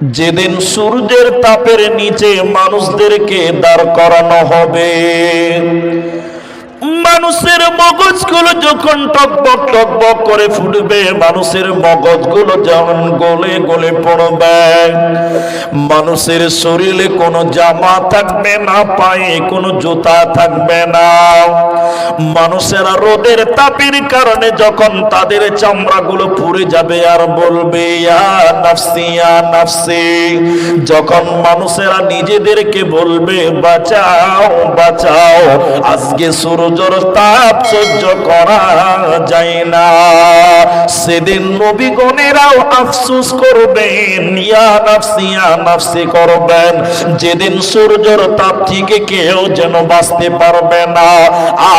যেদিন সূর্যের তাপের নিচে মানুষদেরকে দাঁড় করানো হবে, মানুষের মগজগুলো যখন টকবক টকবক করে ফুটবে, মানুষের মগজগুলো যেমন গলে গলে পড়বে, মানুষের শরীরে কোনো জামা থাকবে না, পায়ে কোনো জুতা থাকবে না। মানুষেরা রোদের তাপের কারণে যখন তাদের চামড়াগুলো পুড়ে যাবে আর বলবে ইয়া নাফসি ইয়া নাফসি, যখন মানুষেরা নিজেদেরকে বলবে বাঁচাও বাঁচাও, আজকে সূর্যের তাপ সহ্য করা যায় না, সেদিন নবীগণেরাও আফসোস করবেন, ইয়া নাফসি ইয়া নাফসি করবেন। যেদিন সূর্যের তাপ থেকে কেউ যেন বাঁচতে পারবে না,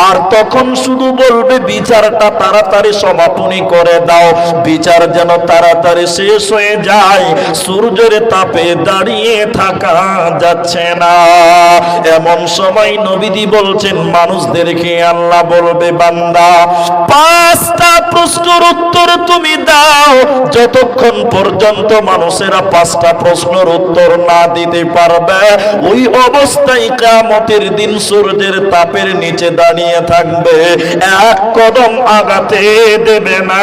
আর তখন শুধু বলবে বিচারটা তাড়াতাড়ি সমাপনী করে দাও, বিচার যেন তাড়াতাড়ি শেষ হয়ে যায়, সূর্যের তাপে দাঁড়িয়ে থাকা যাচ্ছে না। এমন সময় নবীজি বলছেন মানুষদেরকে আল্লাহ বলবে বান্দা 5টা প্রশ্নের উত্তর তুমি দাও, যতক্ষণ পর্যন্ত মানুষেরা 5টা প্রশ্নের উত্তর না দিতে পারবে, ওই অবস্থায় কিয়ামতের দিন সূর্যের তাপের নিচে দাঁড়িয়ে থাকবে, এক কদম আগাতে দেবে না,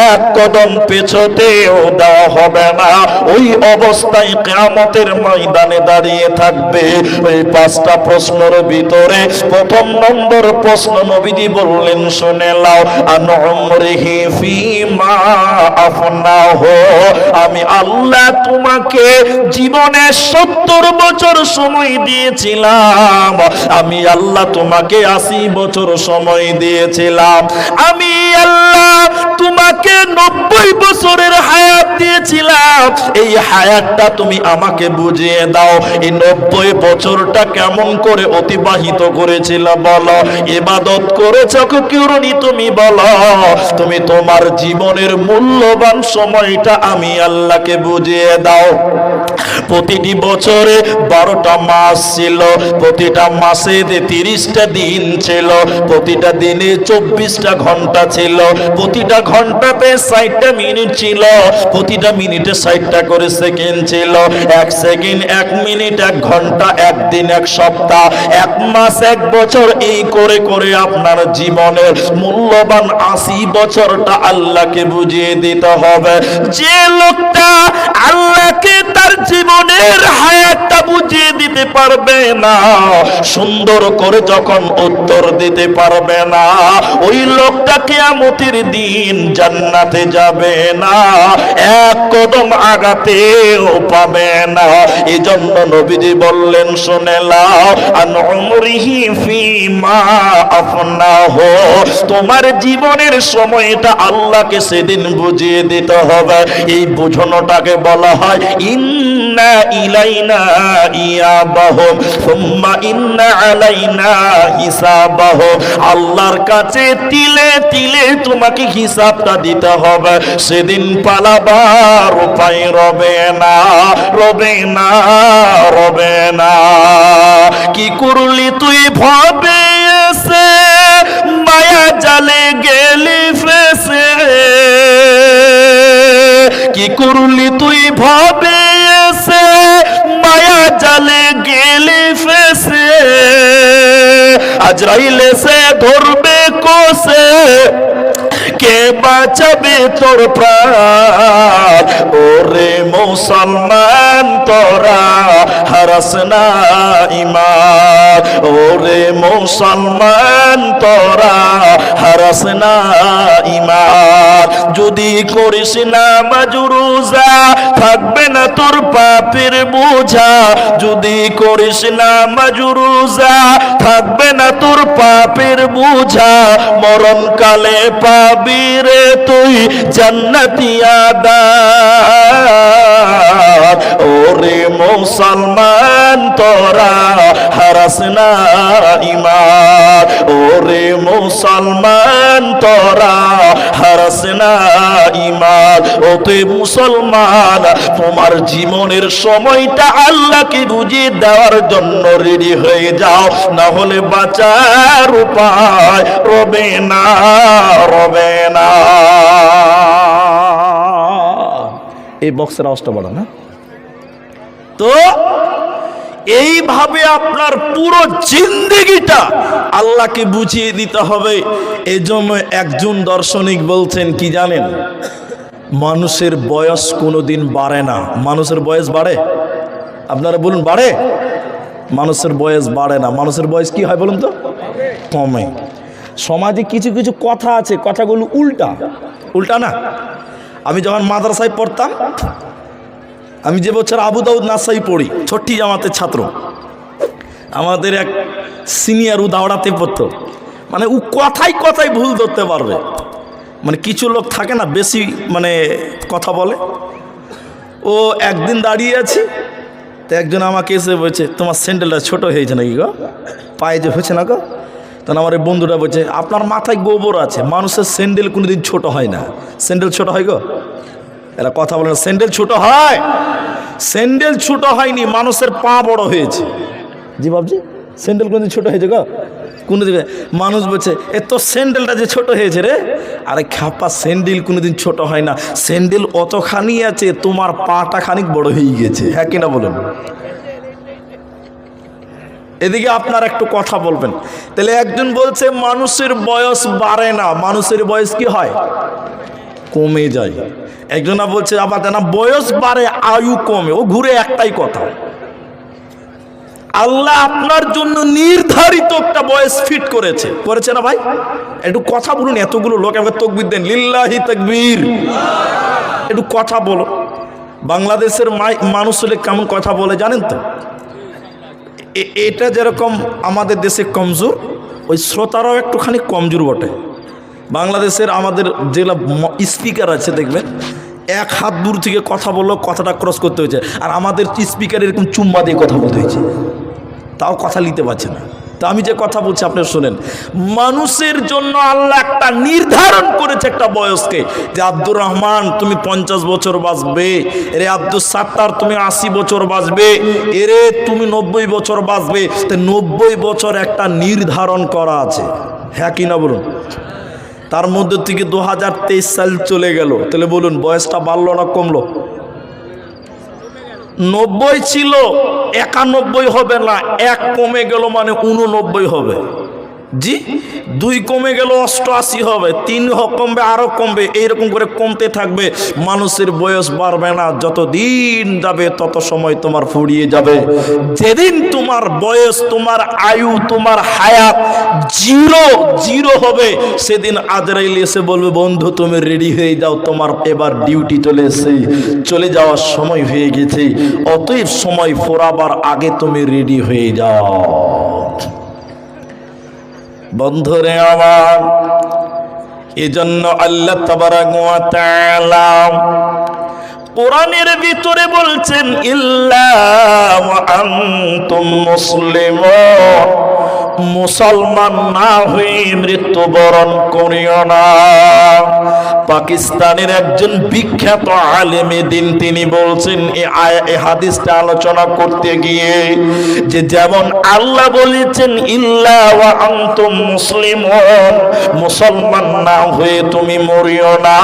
এক কদম পেছোতেও দেওয়া হবে না, ওই অবস্থায় কিয়ামতের ময়দানে দাঁড়িয়ে থাকবে। ওই 5টা প্রশ্নের ভিতরে প্রথম নম্বর প্রশ্ন নবীজি বললেন শুনে নাও, আন উমরিহি ফীমা আফনাহু, আমি আল্লাহ তোমাকে জীবনে 70 বছর সময় দিয়েছিলাম, আমি আল্লাহ তোমাকে 80 বছর সময় দিয়েছিলাম, আমি আল্লাহ তোমাকে 90 বছরের হায়াত দিয়েছিলাম, এই হায়াতটা তুমি আমাকে বুঝিয়ে দাও, এই 90 বছরটা কেমন করে অতিবাহিত করেছিল বলো, ইবাদত করেছো কিরুনি তুমি বলো, তুমি তোমার জীবনের মূল্যবান সময়টা আমি আল্লাহকে বুঝিয়ে দাও। প্রতিটি বছরে 12টা মাস ছিল, প্রতিটা মাসে 30টা দিন ছিল, প্রতিটা দিনে 24টা ঘন্টা ছিল, প্রতিটা ঘন্টাতে 60টা মিনিট ছিল, প্রতিটা মিনিটে 60টা করে সেকেন্ড ছিল, এক সেকেন্ড 1 মিনিট 1 ঘন্টা, 1 দিন 1 সপ্তাহ, 1 মাস 1 বছর, এই করে করে আপনার জীবনের মূল্যবান 80 বছরটা আল্লাহকে বুঝিয়ে দিতে হবে। যে লোকটা আল্লাহকে তার জীবনের হায়াতটা বুঝিয়ে দিতে পারবে না, সুন্দর করে যখন উত্তর দিতে পারবে না, ওই লোকটা কিয়ামতের দিন জান্নাতে যাবে না, এক কদম আগাতেও পাবে না। এজন্য নবীজি বললেন শুনে নাও, আন উমরিহি ফীমা আফনাহু, তোমার জীবনের সময়টা আল্লাহকে সেদিন বুঝিয়ে দিতে হবে। এই বুঝানোটাকে বলা হয় ইন্না ইলাইনা ইয়াবাহুম সুম্মা ইন্না আলাইনা হিসাবাহুম, আল্লাহর কাছে তিলে তিলে তোমাকে হিসাবটা দিতে হবে, সেদিন পালাবার উপায় রবে না, রবে না, রবে না। কি করলি তুই ভবে এসে, মায়া জালে গেলি ফেসে, কি করলি তুই ভবে এসে, মায়া জালে গেলি ফেসে, আজরাইল এসে ধরবে কোসে, কে বাঁচাবে তোর প্রাণ, ওরে মুসলমান তোরা হারাস না ঈমান, ওরে মুসলমান তোরা হারাস না ঈমান। যদি করিস না মাজরুজা, থাকবে না তোর পাপের বোঝা, যদি করিস না মাজরুজা, থাকবে না তোর পাপের বোঝা, মরণকালে পাবি রে তুই জান্নাতি আদাব, ওরে মুসলমান তোরা হারাস না ঈমান, ওরে মুসলমান তোরা হারাস না ঈমান। ও তুই মুসলমান, তোমার জীবনের সময়টা আল্লাহকে বুঝিয়ে দেওয়ার জন্য রেডি হয়ে যাও, না হলে বাঁচার উপায় রবে না, রবে না। এই বক্সের আওয়াজটা বড় না, তো এইভাবে আপনার পুরো জিন্দেগিটা আল্লাহকে বুঝিয়ে দিতে হবে। এজন্য একজন দার্শনিক বলছেন কি জানেন, মানুষের বয়স কোনোদিন বাড়ে না। মানুষের বয়স বাড়ে? আপনারা বলুন, বাড়ে? মানুষের বয়স বাড়ে না। মানুষের বয়স কি হয় বলুন তো? কমে। সমাজে কিছু কিছু কথা আছে, কথাগুলো উল্টা উল্টা না। আমি যখন মাদ্রাসায় পড়তাম, আমি যে বছর আবু দাউদ নাসাই পড়ি, ছোট্টি জামাতের ছাত্র, আমাদের এক সিনিয়র দাওড়াতে পড়তো, মানে ও কথাই কথাই ভুল ধরতে পারবে। মানে কিছু লোক থাকে না বেশি মানে কথা বলে। ও একদিন দাঁড়িয়ে আছি, তো একজন আমাকে এসে বলছে, তোমার স্যান্ডেলটা ছোট হয়েছে নাকি গো, পায়ে যে হয়েছে না গো? তখন আমার এই বন্ধুটা বলছে, আপনার মাথায় গোবর আছে, মানুষের স্যান্ডেল কোনোদিন ছোট হয় না। স্যান্ডেল ছোট হয় গো? এরা কথা বলে না, স্যান্ডেল ছোট হয়? স্যান্ডেল ছোট হয়নি, মানুষের পা বড় হয়েছে। জি বাবজি, স্যান্ডেল কোনোদিন ছোট হয়েছে গো? কোনো দিকে মানুষ বলছে, এ তো স্যান্ডেলটা যে ছোট হয়েছে রে। আরে খাপা, স্যান্ডেল কোনোদিন ছোট হয় না। স্যান্ডেল অতখানি আছে, তোমার পাটা খানিক বড় হয়ে গেছে। হ্যাঁ কিনা বলুন? এদিকে আপনার একটু কথা বলবেন। তাহলে একজন বলছে মানুষের বয়স বাড়ে না, মানুষের বয়স কি হয়? কমে যায়। একজনা বলছে আবার না, বয়স বাড়ে আয়ু কমে। ও ঘুরে একটাই কথা। আল্লাহ আপনার জন্য নির্ধারিত একটা বয়স ফিট করেছে না ভাই? একটু কথা বলুন। এতগুলো লোক আমাকে তাকবীর দেন, লিল্লাহি তাকবীর। একটু কথা বলো। বাংলাদেশের মানুষ হলে কেমন কথা বলে জানেন তো? এটা যেরকম আমাদের দেশে কমজোর, ওই শ্রোতারাও একটুখানি কমজোর বটে। বাংলাদেশের আমাদের যেগুলো স্পিকার আছে দেখবেন, এক হাত দূর থেকে কথা বললেও কথাটা ক্রস করতে হয়েছে। আর আমাদের স্পিকার এরকম চুম্বা দিয়ে কথা বলতে হয়েছে, তাও কথা নিতে পারছে না। তো আমি যে কথা বলছি আপনি শোনেন। মানুষের জন্য আল্লাহ একটা নির্ধারণ করেছে একটা বয়সকে, যে আব্দুর রহমান তুমি 50 বছর বাঁচবে, এরে আব্দুল সাত্তার তুমি 80 বছর বাঁচবে, এরে তুমি 90 বছর বাঁচবে। তো 90 বছর একটা নির্ধারণ করা আছে। হ্যাঁ কি না বলুন? তার মধ্যে থেকে 2023 সাল চলে গেল, তাহলে বলুন বয়সটা বাড়লো না কমলো? 90 ছিল, 91 হবে না, 1 কমে গেল মানে 89 হবে। জি, 2 কমে গেল 88 হবে, 3 কমবে আরো কমবে, এইরকম করে কমতে থাকবে। মানুষের বয়স বাড়বে না, যত দিন যাবে তত সময় তোমার ফুরিয়ে যাবে। যেদিন তোমার বয়স, তোমার আয়ু, তোমার হায়াত জিরো হবে, সেদিন আজরাইল এসে বলবে, বন্ধু তুমি রেডি হয়ে যাও, তোমার এবার ডিউটি চলে যাওয়ার সময় হয়ে গেছে। অতএব সময় ফুরাবার আগে তুমি রেডি হয়ে যাও। বন্ধুরে আমার, এজন্য আল্লাহ তাবারাক ওয়া তাআলা কোরআনের ভিতরে বলছেন, ইল্লা ওয়া আনতুম মুসলিমুন, মুসলমান না হয়ে মৃত্যুবরণ করিও না। পাকিস্তানের একজন বিখ্যাত আলেমে দিন তিনি বলছেন এই হাদিসটা আলোচনা করতে গিয়ে, যে যেমন আল্লাহ বলেছেন ইল্লা ওয়া আনতুম মুসলিমুন, মুসলমান না হয়ে তুমি মরিও না,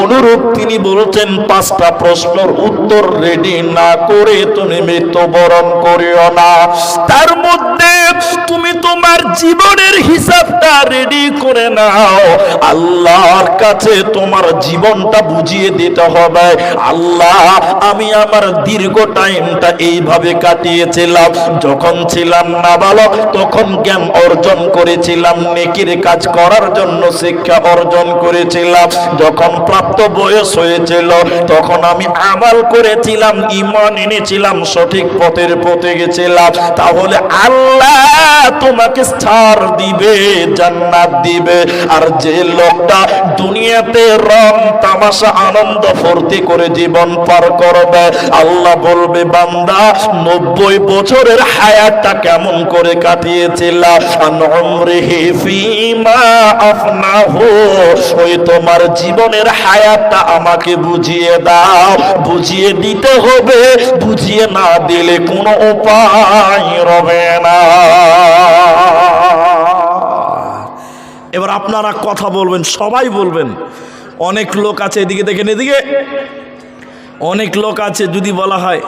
অনুরূপ তিনি বলছেন 5টা প্রশ্নের উত্তর রেডি না করে তুমি মৃত্যুবরণ করিও না। তার মধ্যে তুমি তোমার জীবনের হিসাবটা রেডি করে নাও। আল্লাহর কাছে তোমার জীবনটা বুঝিয়ে দিতে হবে, আল্লাহ আমি আমার দীর্ঘ টাইমটা এইভাবে কাটিয়েছিলাম। যখন ছিলাম নাবালক তখন জ্ঞান অর্জন করেছিলাম, নেকির কাজ করার জন্য শিক্ষা অর্জন করেছিলাম। যখন প্রাপ্ত বয়স হয়েছিল তখন আমি আমাল করেছিলাম, ঈমান এনেছিলাম, সঠিক পথের পথে গেছিলাম। তাহলে আল্লাহ তোমাকে ছাড় দিবে, জান্নাত দিবে। আর যে লোকটা দুনিয়াতে রং তামাশা আনন্দ ফুর্তি করে জীবন পার করবে, আল্লাহ বলবে বান্দা 90 বছরের হায়াতটা কেমন করে কাটিয়েছিল, আন উমরিহি ফীমা আফনাহু, ওই তোমার জীবনের হায়াতটা আমাকে বুঝিয়ে দাও। বুঝিয়ে দিতে হবে, বুঝিয়ে না দিলে কোনো উপায় রবে না। এবার আপনারা কথা বলবেন, সবাই বলবেন। অনেক লোক আছে, এদিকে দেখেন, এদিকে অনেক লোক আছে যদি বলা হয়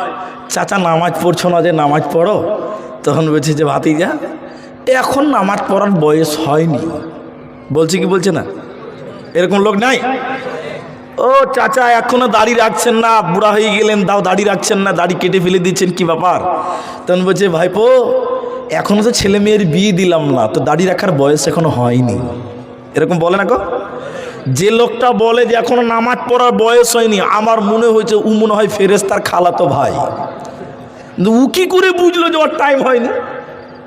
চাচা নামাজ পড়ছো না, যে নামাজ পড়ো, তখন বলছে যে ভাতিজা এখন নামাজ পড়ার বয়স হয়নি। বলছে কি বলছে না? এরকম লোক নাই? ও চাচা এখনো দাড়ি রাখছেন না, বুড়া হয়ে গেলেন, দাও দাড়ি রাখছেন না, দাড়ি কেটে ফেলে দিচ্ছেন, কি ব্যাপার? তখন বলছে ভাইপো এখনো তো ছেলে মেয়ের বিয়ে দিলাম না, তো দাড়ি রাখার বয়স এখনো হয়নি। এরকম বলে না গো? যে লোকটা বলে যে এখনো নামাজ পড়ার বয়স হয়নি, আমার মনে হয়েছে ও মনে হয় ফেরেশতার খালাতো ভাই। কিন্তু ও কি করে বুঝলো যে ওর টাইম হয়নি?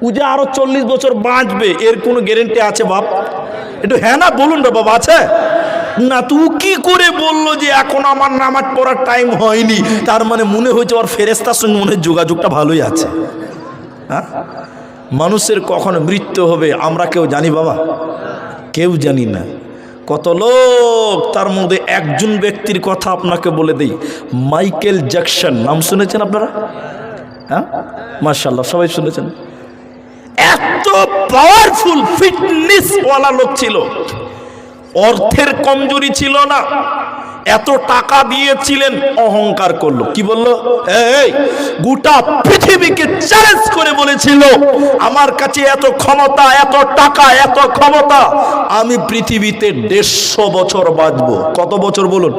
ও যে আরো 40 বছর বাঁচবে এর কোনো গ্যারেন্টি আছে বাপ? একটু হ্যাঁ না বলুন রে বাবা, আছে না? তুই কি করে বললো যে এখন আমার নামাজ পড়ার টাইম হয়নি? তার মানে মনে হয়েছে ওর ফেরেশতার সঙ্গে মনে হয় যোগাযোগটা ভালোই আছে। হ্যাঁ, মানুষের কখন মৃত্যু হবে আমরা কেউ জানি বাবা? কেউ জানি না। কত লোক, তার মধ্যে একজন ব্যক্তির কথা আপনাকে বলে দেই, মাইকেল জ্যাকসন, নাম শুনেছেন আপনারা? হ্যাঁ মাশাআল্লাহ, সবাই শুনেছেন। এত পাওয়ারফুল ফিটনেস ওয়ালা লোক ছিল, অর্থের কমজোরি ছিল না, এত টাকা দিয়েছিলেন, অহংকার করলো। কি বললো? এই গোটা পৃথিবীকে চ্যালেঞ্জ করে বলেছিল আমার কাছে এত ক্ষমতা, এত টাকা, এত ক্ষমতা, আমি পৃথিবীতে 150 বছর বাঁচবো। কত বছর বলুন?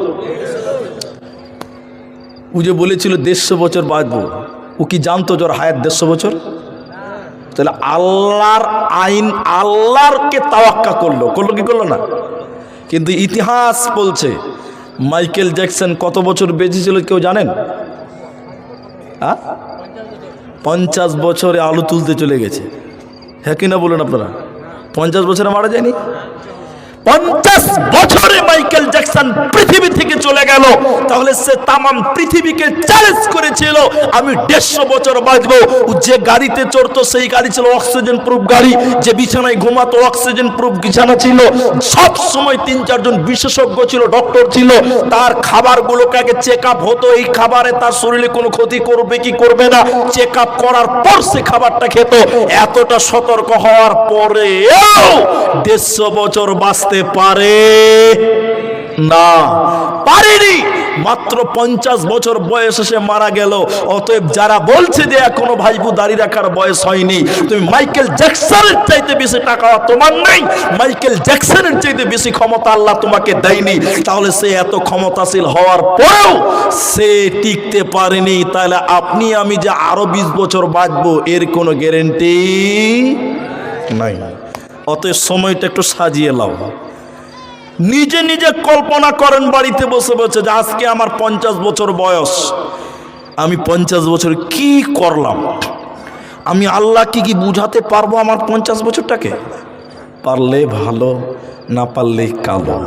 ও যে বলেছিল 150 বছর বাঁচবো, ও কি জানতো জোর হায়াত 150 বছর? তাহলে আল্লাহর আইন, আল্লাহরকে তাওয়াক্কা করলো কি করলো না? কিন্তু ইতিহাস বলছে মাইকেল জ্যাকসন কত বছর বেঁচে ছিল কেউ জানেন? 50 বছরে আলু তুলতে চলে গেছে। হ্যাঁ কিনা বলুন আপনারা? 50 বছরে মারা যায়নি? 50 বছরে মাইকেল জ্যাকসন পৃথিবী থেকে চলে গেল। তাহলে সে তামাম পৃথিবীকে চ্যালেঞ্জ করেছিল আমি 150 বছর বাঁচবো। যে গাড়িতে চড়তো সেই গাড়ি ছিল অক্সিজেন প্রুফ গাড়ি, যে বিছানায় ঘুমাতো অক্সিজেন প্রুফ বিছানা ছিল, সব সময় 3-4 জন বিশেষজ্ঞ ছিল, ডক্টর ছিল, তার খাবারগুলোকে আগে চেক আপ হতো, এই খাবারে তার শরীরে কোনো ক্ষতি করবে কি করবে না, চেক আপ করার পর সে খাবারটা খেত। এতটা সতর্ক হওয়ার পরেও 150 বছর বাঁচতে পারে না, পারেনি। মাত্র 50 বছর বয়সে সে মারা গেল। অতএব যারা বলছে যে এখনো ভাইবু দাড়ি রাখার বয়স হয়নি, তুমি মাইকেল জ্যাকসনের চাইতে বেশি টাকা তোমার নেই, মাইকেল জ্যাকসনের চাইতে বেশি ক্ষমতা আল্লাহ তোমাকে দেয়নি, তাহলে সে এত ক্ষমতাশীল হওয়ার পরেও সে টিকতে পারেনি। তাহলে আপনি আমি যে আরো 20 বছর বাঁচবো এর কোনো গ্যারেন্টি নাই। অতএব সময়টা একটু সাজিয়ে লাও। নিজে নিজে কল্পনা করেন বাড়িতে বসে বসে যে আজকে আমার 50 বছর বয়স, আমি 50 বছর কি করলাম? আমি আল্লাহ কি বুঝাতে পারবো আমার 50 বছরটাকে? পারলে ভালো, না পারলে কালো।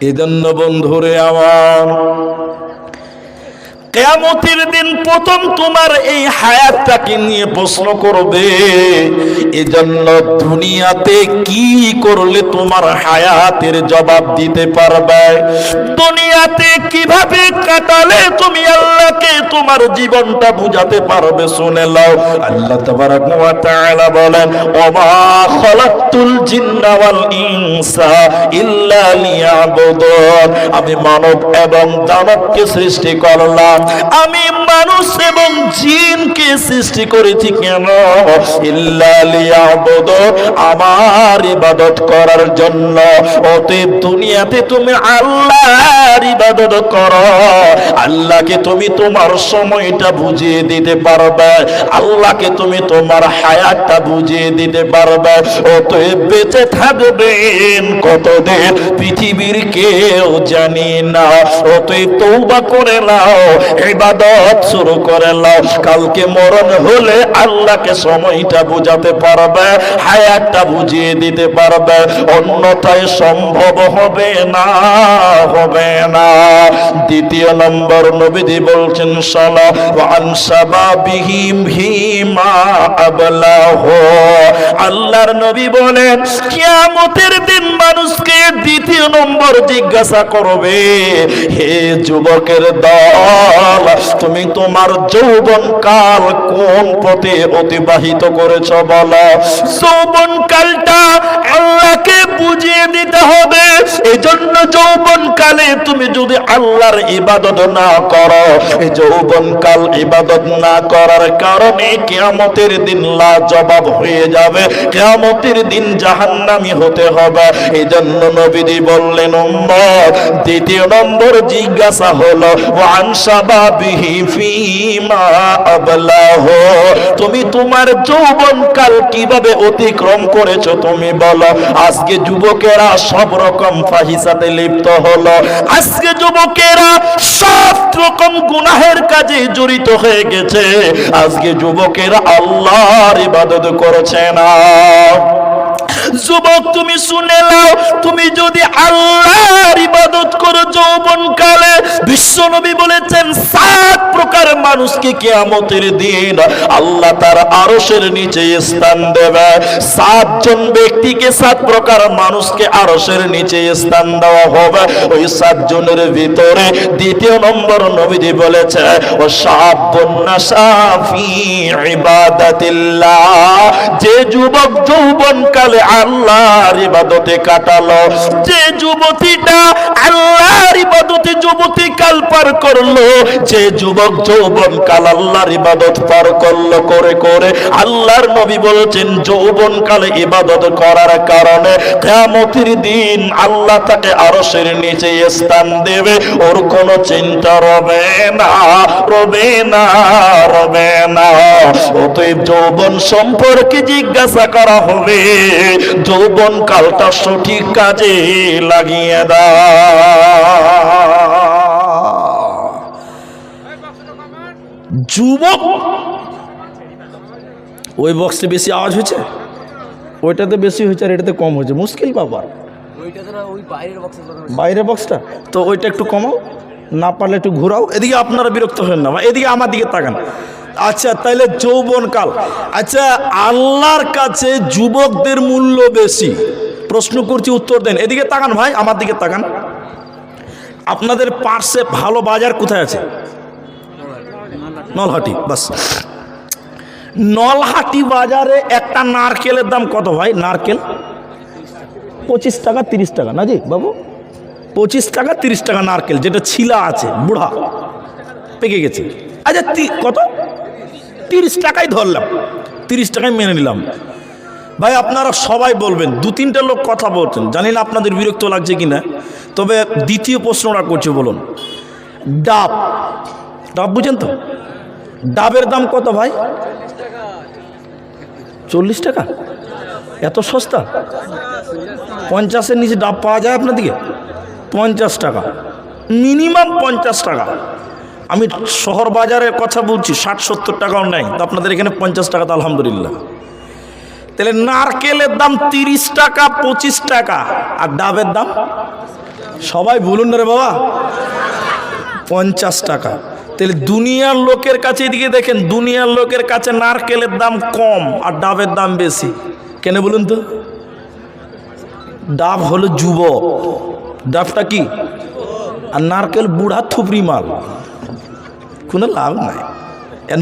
এজন্য বন্ধুরে আমার, কিয়ামতের দিন প্রথম তোমার এই হায়াতটাকে নিয়ে প্রশ্ন করবে। এজন্য দুনিয়াতে কি করলে তোমার হায়াতের জবাব দিতে পারবে, দুনিয়াতে কিভাবে কাটালে তুমি আল্লাহকে তোমার জীবনটা বুঝাতে পারবে। শুনে নাও, আল্লাহ তাবারাক ওয়া তাআলা বলেন, ওমা খালাকতুল জিন্না ওয়াল ইনসা ইল্লা লিয়াবুদুন, আমি মানব এবং দানবকে সৃষ্টি করলাম, আমি মানুষ এবং জিনকে সৃষ্টি করেছি কেন? ইল্লা লিয়াবুদুন, আমার ইবাদত করার জন্য। অতএব দুনিয়াতে তুমি আল্লাহর ইবাদত করো, আল্লাহকে তুমি তোমার সময়টা বুঝিয়ে দিতে পারবে, আল্লাহকে তুমি তোমার হায়াতটা বুঝিয়ে দিতে পারবে। অতএব বেঁচে থাকবেন কতদিন পৃথিবীর কেউ জানি না। অতএব তওবা করে নাও, ইবাদত শুরু করে নাও, কালকে মরণ হলে আল্লাহকে সময়টা বুঝাতে পারবে, হায়াতটা বুঝিয়ে দিতে পারবে, অন্যথায় সম্ভব হবে না, হবে না। দ্বিতীয় নম্বর নবীজি বলছেন, সালাহু আন শাবাবিহিম হিমা আবলাহু, আল্লাহর নবী বলেন কিয়ামতের দিন মানুষকে দ্বিতীয় নম্বর জিজ্ঞাসা করবে, হে যুবকের দল, তুমি তোমার যৌবনকাল কোন পথে অতিবাহিত করেছো বলো। যৌবনকালটা আল্লাহকে বুঝিয়ে দিতে হবে। এজন্য যৌবনকালে তুমি যদি আল্লাহর ইবাদত না করো, এই যৌবনকাল ইবাদত না করার কারণে কিয়ামতের দিন লাজবাব হয়ে যাবে, কিয়ামতের দিন জাহান্নামী হতে হবে। এজন্য নবীজি বললেন উম্মত, দ্বিতীয় নম্বর জিজ্ঞাসা হলো ওয়ান শাবাবিহি ফীমা আবলাহু, তুমি তোমার যৌবনকাল কিভাবে অতিক্রম করেছো তুমি বলো। আজকে যুবকেরা সব রকম ফাহিশাতে লিপ্ত হলো, আজকে যুবকেরা সব রকম গুনাহের কাজে জড়িত হয়ে গেছে, আজকে যুবকেরা আল্লাহর ইবাদত করছে না। যুবক তুমি শুনে নাও, তুমি যদি আল্লাহর ইবাদত করো যৌবনকালে, বিশ্বনবী বলেছেন 7 প্রকার মানুষকে কিয়ামতের দিন আল্লাহ তার আরশের নিচে স্থান দেবে। 7 জন ব্যক্তিকে, 7 প্রকার মানুষকে আরশের নিচে স্থান দেওয়া হবে। ওই 7 জনের ভিতরে দ্বিতীয় নম্বর নবীজি বলেছে ও শাবুন নাশা ফি ইবাদাতিল্লাহ, যে যুবক যৌবনকালে আল্লাহর ইবাদতে কাটালো, যে যুবতীটা আল্লাহর ইবাদতে যুবতী কাল পার করলো, যে যুবক যৌবনকাল আল্লাহর ইবাদত পার করলো করে করে, আল্লাহর নবী বলেছেন যৌবনকালে ইবাদত করার কারণে কিয়ামতের দিন আল্লাহ তাকে আরশের নিচে স্থান দেবে, ওর কোনো চিন্তা রবে না, রবে না, রবে না। অতএব যৌবন সম্পর্কে জিজ্ঞাসা করা হবে, যৌবন কালটা সঠিক কাজে লাগিয়ে দাও। যুবক, ওই বক্সে বেশি আওয়াজ হয়েছে, ওইটাতে বেশি হয়েছে আর এটাতে কম হয়েছে, মুশকিল ব্যাপার। বাইরের বক্সটা তো ওইটা একটু কমাও, না পারলে একটু ঘোরাও। এদিকে আপনারা বিরক্ত হন না, এদিকে আমার দিকে তাকান। আচ্ছা তাইলে যৌবনকাল, আচ্ছা আল্লাহর কাছে যুবকদের মূল্য বেশি, প্রশ্ন করছি উত্তর দেন। এদিকে তাকান ভাই, আমার দিকে তাকান। আপনাদের পার্শ্বে ভালো বাজার কোথায় আছে? নলহাটি। বাস, নলহাটি বাজারে একটা নারকেলের দাম কত ভাই? নারকেল 25 টাকা 30 টাকা, না জি বাবু? 25 টাকা 30 টাকা নারকেল, যেটা ছিলা আছে, বুড়া পেকে গেছে। আচ্ছা কত? 30 টাকাই ধরলাম, 30 টাকায় মেনে নিলাম। ভাই আপনারা সবাই বলবেন, 2-3টা লোক কথা বলছেন, জানি না আপনাদের বিরক্ত লাগছে কিনা, তবে দ্বিতীয় প্রশ্নটা করছে, বলুন। ডাব, ডাব বুঝেন তো? ডাবের দাম কত ভাই? 40 টাকা? এত সস্তা? 50-এর নিচে ডাব পাওয়া যায় আপনাদিকে? 50 টাকা, মিনিমাম 50 টাকা। আমি শহর বাজারের কথা বলছি, 60-70 টাকাও নেই, তো আপনাদের এখানে 50 টাকা, তো আলহামদুলিল্লাহ। তাহলে নারকেলের দাম 30 টাকা 25 টাকা, আর ডাবের দাম সবাই বলুন না রে বাবা 50 টাকা। তাহলে দুনিয়ার লোকের কাছে, এদিকে দেখেন, দুনিয়ার লোকের কাছে নারকেলের দাম কম আর ডাবের দাম বেশি। কেন বলুন তো? ডাব হলো যুবক, ডাবটা কি, আর নারকেল বুড়া থুবড়ি মাল, কোনো লাভ নাই।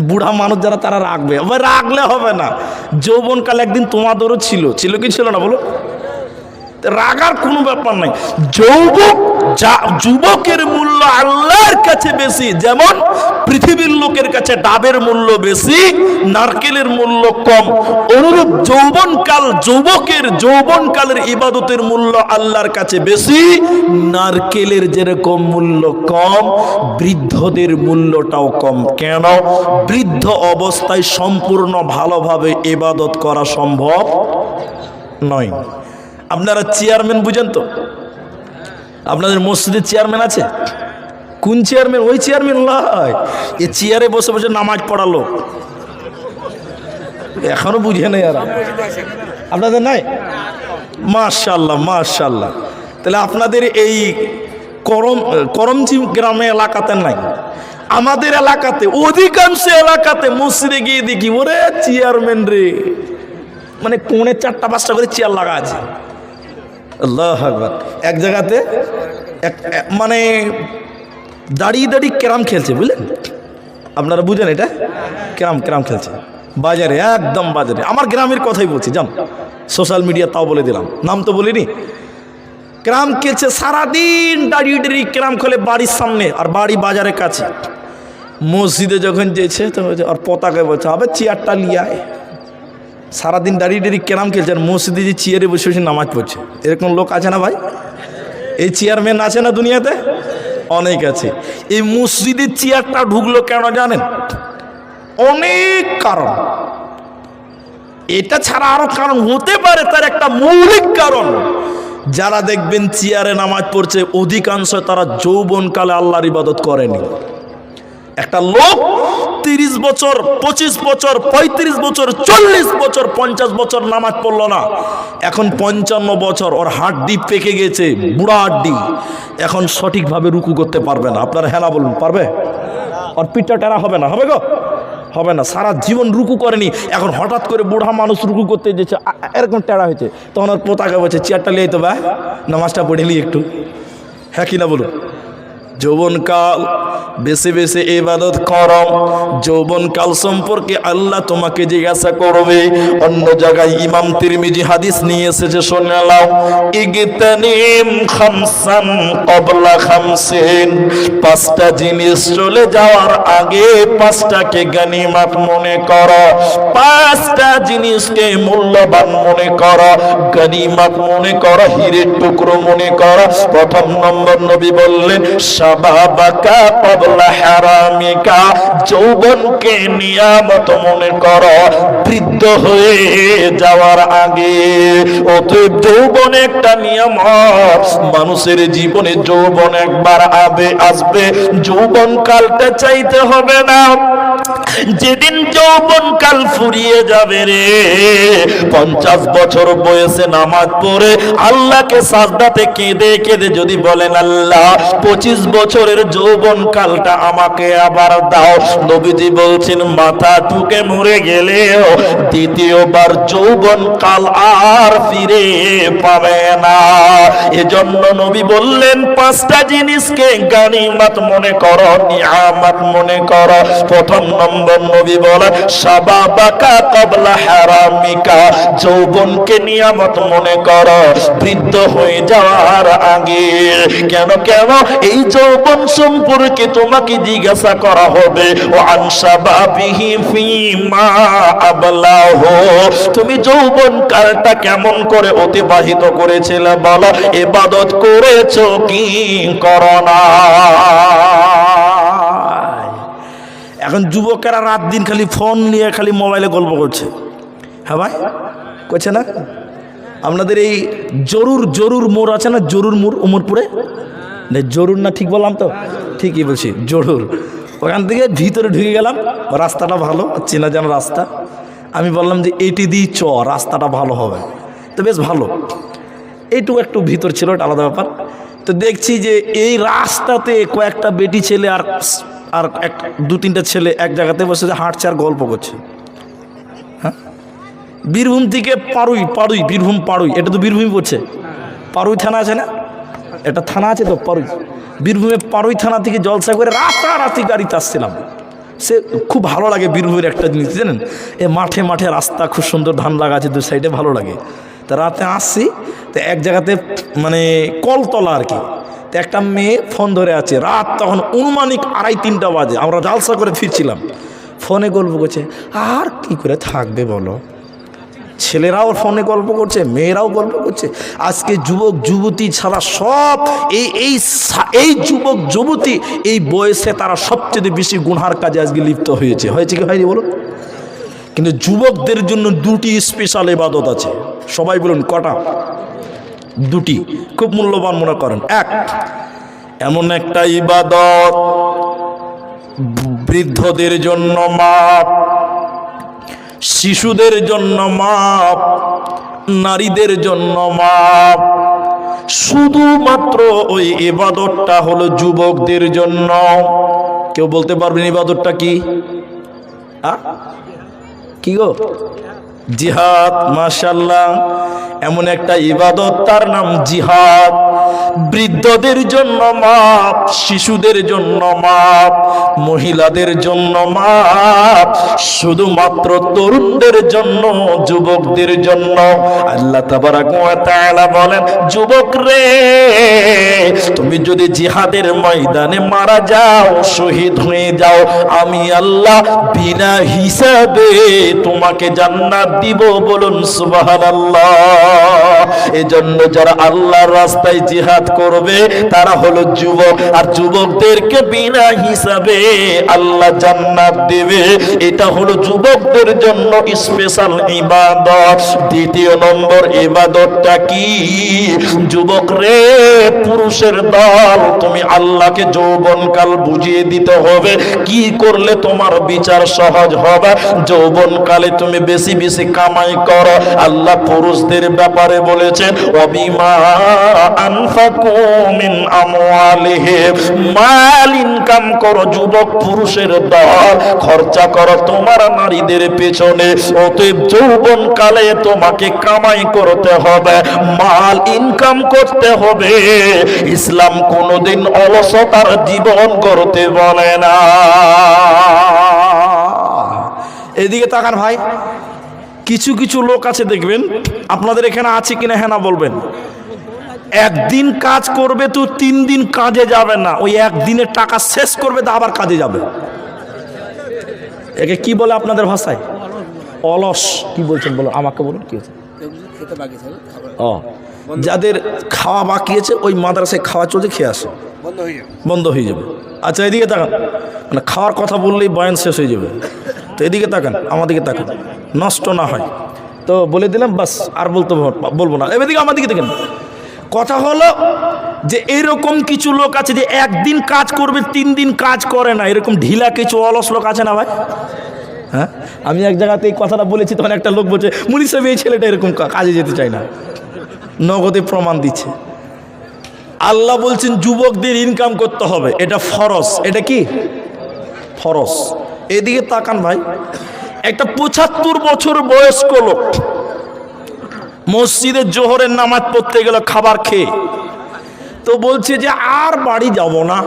বুড়া মানুষ যারা তারা রাখবে, আবার রাখলে হবে না। যৌবনকাল একদিন তোমাদেরও ছিল, ছিল কি ছিল না বলো? রাগার কোনো ব্যাপার নাই। যুবকের মূল্য আল্লাহর কাছে বেশি, যেমন পৃথিবীর লোকের কাছে ডাবের মূল্য বেশি, নারকেলের মূল্য কম। অনুরূপ যৌবনকাল, যৌবনকালের ইবাদতের মূল্য আল্লাহর কাছে বেশি, নারকেলের যেরকম মূল্য কম, বৃদ্ধদের মূল্যটাও কম। কেন? বৃদ্ধ অবস্থায় সম্পূর্ণ ভালোভাবে ইবাদত করা সম্ভব নয়। আপনারা চেয়ারম্যান বুঝেন তো? আপনাদের মসজিদের চেয়ারম্যান আছে? কোন চেয়ারম্যান? ওই চেয়ারম্যান নয়, এ চেয়ারে বসে বসে নামাজ পড়ালো, এখনো বুঝে নেই। আর আপনাদের নাই? মাশাআল্লাহ মাশাআল্লাহ। তাহলে আপনাদের এই করমজি গ্রামে এলাকাতে নাই, আমাদের এলাকাতে, অধিকাংশ এলাকাতে মসজিদে গিয়ে দেখি ওরে চেয়ারম্যান রে, মানে কোণে 4টা-5টা করে চেয়ার লাগা আছে। আল্লাহু আকবার। এক জায়গাতে মানে দাঁড়িয়ে দাঁড়িয়ে ক্যারাম খেলছে, বুঝলেন? আপনারা বুঝেন এটা? ক্যারাম খেলছে বাজারে, একদম বাজারে। আমার গ্রামের কথাই বলছি, জান, সোশ্যাল মিডিয়া তাও বলে দিলাম, নাম তো বলিনি। ক্যারাম খেলছে সারাদিন, দাঁড়িয়ে দাঁড়িয়ে ক্যারাম খেলে বাড়ির সামনে, আর বাড়ি বাজারের কাছে। মসজিদে যখন যেছে তো আর পতাকা বলছে আবে চেয়ারটা লিয়ায়। সারাদিন দাঁড়িয়ে দাঁড়িয়ে ক্যারাম খেলছে, আর মসজিদে যে চেয়ারে বসে বসে নামাজ পড়ছে। এরকম লোক আছে না ভাই? এই চেয়ারম্যান আছে না দুনিয়াতে? অনেক আছে। এই মসজিদের চেয়ারটা ঢুকলো কেন জানেন? অনেক কারণ। এটা ছাড়া আরো কারণ হতে পারে, তার একটা মৌলিক কারণ। যারা দেখবেন চেয়ারে নামাজ পড়ছে, অধিকাংশ তারা যৌবনকালে আল্লাহর ইবাদত করেনি। একটা লোক 30 বছর, 25 বছর, 35 বছর, 40 বছর, 50 বছর নামাজ পড়লো না, এখন 55 বছর, ওর হাড্ডি পেকে গেছে, বুড়া হাড্ডি, এখন সঠিকভাবে রুকু করতে পারবে না। আপনারা হ্যাঁ না বলুন, পারবে? আর পিঠটা টেরা হবে না, হবে গো? হবে না। সারা জীবন রুকু করেনি, এখন হঠাৎ করে বুড়া মানুষ রুকু করতে যেছে, এরকম টেরা হয়েছে, তখন ওর পোতাকে বলছে চেয়ারটা লিয়ে তো ভাই নামাজটা পড়ে নি একটু। হ্যাঁ কি না বলুন? যৌবনকাল বেশি বেশি ইবাদত করো। যৌবনকাল সম্পর্কে আল্লাহ তোমাকে জিজ্ঞাসা করবে। অন্য জায়গায় ইমাম তিরমিজি হাদিস নিয়ে এসেছে, শুনে নাও। ইগতানিম খামসান ক্বাবলা খামসিন, 5টা জিনিস চলে যাওয়ার আগে 5টাকে গনিমত মনে করো। 5টা জিনিসকে মূল্যবান মনে করো, গনিমত মনে করো, হীরের টুকরো মনে করো। প্রথম নম্বর নবী বললেন শাবাবাকা ক্বাবলা হারামিকা, যৌবনকে নিয়ামত মনে করো বৃদ্ধ হয়ে যাওয়ার আগে। অতএব যৌবন একটা নিয়ামত। মানুষের জীবনে যৌবন একবার আসবে, যৌবন কালটা চাইতে হবে না। যেদিন যৌবন কাল ফুরিয়ে যাবে রে, 50 বছর বয়সে নামাজ পড়ে আল্লাহকে সাজদাতে কেঁদে কেঁদে যদি বলেন আল্লাহ 25 বছরের যৌবন কালটা আমাকে আবার দাও, নবীজি বলছেন মাথা ঠুকে মরে গেলেও দ্বিতীয়বার যৌবন কাল আর ফিরে পাবে না। এজন্য নবী বললেন 5টা জিনিসকে গনিমত মনে করো, নিয়ামত মনে করো। প্রথম নম্বর নবী বলেন শাবাবাকা ক্বাবলা হারামিকা, যৌবনকে নিয়ামত মনে করো বৃদ্ধ হয়ে যাওয়ার আগে। কেন কেন? এই যৌবন সম্পর্কে তোমাকে জিজ্ঞাসা করা হবে। ও আন শাবাবিহি ফিমা আবলাহু, তুমি যৌবন কালটা কেমন করে অতিবাহিত করেছিলে বলো, ইবাদত করেছো কি করো না? এখন যুবকেরা রাত দিন খালি ফোন নিয়ে খালি মোবাইলে গল্প করছে। হ্যাঁ ভাই, করছে না? আপনাদের এই জরুর মোড় আছে না, জরুর মোড় উমরপুরে, জরুর না ঠিক বললাম তো? ঠিকই বলছি, জরুর। ওখান থেকে ভিতরে ঢুকে গেলাম, রাস্তাটা ভালো, চেনা জানা রাস্তা। আমি বললাম যে এটি দিয়ে রাস্তাটা ভালো হবে, তো বেশ ভালো। এইটুকু একটু ভিতর ছিল, এটা আলাদা ব্যাপার। তো দেখছি যে এই রাস্তাতে কয়েকটা বেটি ছেলে আর 2-3টা ছেলে এক জায়গাতে বসে হাঁটছে আর গল্প করছে। হ্যাঁ, বীরভূম থেকে পাড়ুই, বীরভূম পাড়ুই, এটা তো বীরভূম পড়ছে। পাড়ুই থানা আছে না, এটা থানা আছে তো পাড়ুই। বীরভূমের পাড়ুই থানা থেকে জলসা করে রাতারাতি গাড়িতে আসছিলাম। সে খুব ভালো লাগে বীরভূমের একটা জিনিস জানেন, এ মাঠে মাঠে রাস্তা খুব সুন্দর, ধান লাগা আছে 2 সাইডে, ভালো লাগে। তা রাতে আসছি, তো এক জায়গাতে মানে কলতলা আর কি, তো একটা মেয়ে ফোন ধরে আছে, রাত তখন অনুমানিক 2:30-3টা বাজে, আমরা জালসা করে ফিরছিলাম, ফোনে গল্প করছে। আর কি করে থাকবে বলো, ছেলেরাও ফোনে গল্প করছে, মেয়েরাও গল্প করছে। আজকে যুবক যুবতী ছাড়া সব এই যুবক যুবতী এই বয়সে তারা সবচেয়ে বেশি গুনহার কাজে আজকে লিপ্ত হয়েছে কি হয়নি বলুন? কিন্তু যুবকদের জন্য 2টি স্পেশাল ইবাদত আছে। সবাই বলুন কটা? 2টি খুব মূল্যবান মনে করেন। এক, এমন একটা ইবাদত বৃদ্ধদের জন্য মাপ, শিশুদের জন্য মাপ, নারীদের জন্য মাপ। শুধুমাত্র ওই ইবাদতটা হলো যুবকদের জন্য। কেউ বলতে পারবেন ইবাদতটা কি? কি গো? জিহাদ। মাশাআল্লাহ, এমন একটা ইবাদত, তার নাম জিহাদ। বৃদ্ধদের জন্য মাপ, শিশুদের জন্য মাপ, মহিলাদের জন্য মাপ, শুধুমাত্র তরুণদের জন্য, যুবকদের জন্য। আল্লাহ তাবারাক ওয়া তাআলা বলেন, যুবক রে, তুমি যদি জিহাদের ময়দানে মারা যাও, শহীদ হয়ে যাও, আমি আল্লাহ বিনা হিসাবে তোমাকে জান্নাত দিব। বলুন সুবহানাল্লাহ। এজন্য যারা আল্লাহর রাস্তায় জিহাদ করবে তারা হলো যুবক, আর যুবকদেরকে বিনা হিসাবে আল্লাহ জান্নাত দেবে। এটা হলো যুবকদের জন্য স্পেশাল ইবাদত। দ্বিতীয় নম্বর ইবাদতটা কি? যুবক রে, পুরুষের দল, তুমি আল্লাহকে যৌবনকাল বুঝিয়ে দিতে হবে কি করলে তোমার বিচার সহজ হবে। যৌবনকালে তুমি বেশি বেশি কামাই করো। আল্লাহ পুরুষদের ব্যাপারে বলেছেন, ওয়াবিমা আনফাকু মিন আমওয়ালিহিম, মাল ইনকাম করো। যুবক পুরুষের দল, খরচা করো তোমার নারীদের পেছনে। অতএব যৌবনকালে তোমাকে কামাই করতে হবে, মাল ইনকাম করতে হবে। ইসলাম কোনোদিন অলসতার জীবন করতে বলে না। এদিকে তাকান ভাই, কিছু কিছু লোক আছে দেখবেন, আপনাদের এখানে আছে কিনা হ্যাঁ না বলবেন। একদিন কাজ করবে তো 3 দিন কাজে যাবে না, ওই একদিনের টাকা শেষ করবে তো আবার কাজে যাবে। একে কি বলে আপনাদের ভাষায়? অলস। কি বলছেন বলো, আমাকে বলুন কি হচ্ছে। ও, যাদের খাওয়া বাকি আছে ওই মাদ্রাসায় খাওয়া চলছে, খেয়ে আসে, বন্ধ হয়ে যাবে। আচ্ছা এদিকে তাকান, মানে খাওয়ার কথা বললেই বয়ান শেষ হয়ে যাবে। তো এদিকে তাকান, আমাদিকে তাকান, নষ্ট না হয়। তো বলে দিলাম, বাস আর বলবো না। এদিকে আমাদিকে দেখেন, কথা হলো যে এরকম কিছু লোক আছে যে একদিন কাজ করবে 3 দিন কাজ করে না, এরকম ঢিলা কিছু অলস লোক আছে না ভাই? হ্যাঁ, আমি এক জায়গাতে এই কথাটা বলেছি, তখন একটা লোক বলছে, মুনি সাহেব এই ছেলেটা এরকম কাজে যেতে চায় না, নগদে প্রমাণ দিচ্ছে। আল্লাহ বলছেন যুবকদের ইনকাম করতে হবে, এটা ফরজ। এটা কি ফরজ? এদিকে তাকান ভাই, একটা 75 বছর বয়স্ক লোক মসজিদে জোহরের নামাজ পড়তে গেল খাবার খেয়ে, তো বলছে যে আর বাড়ি যাব না,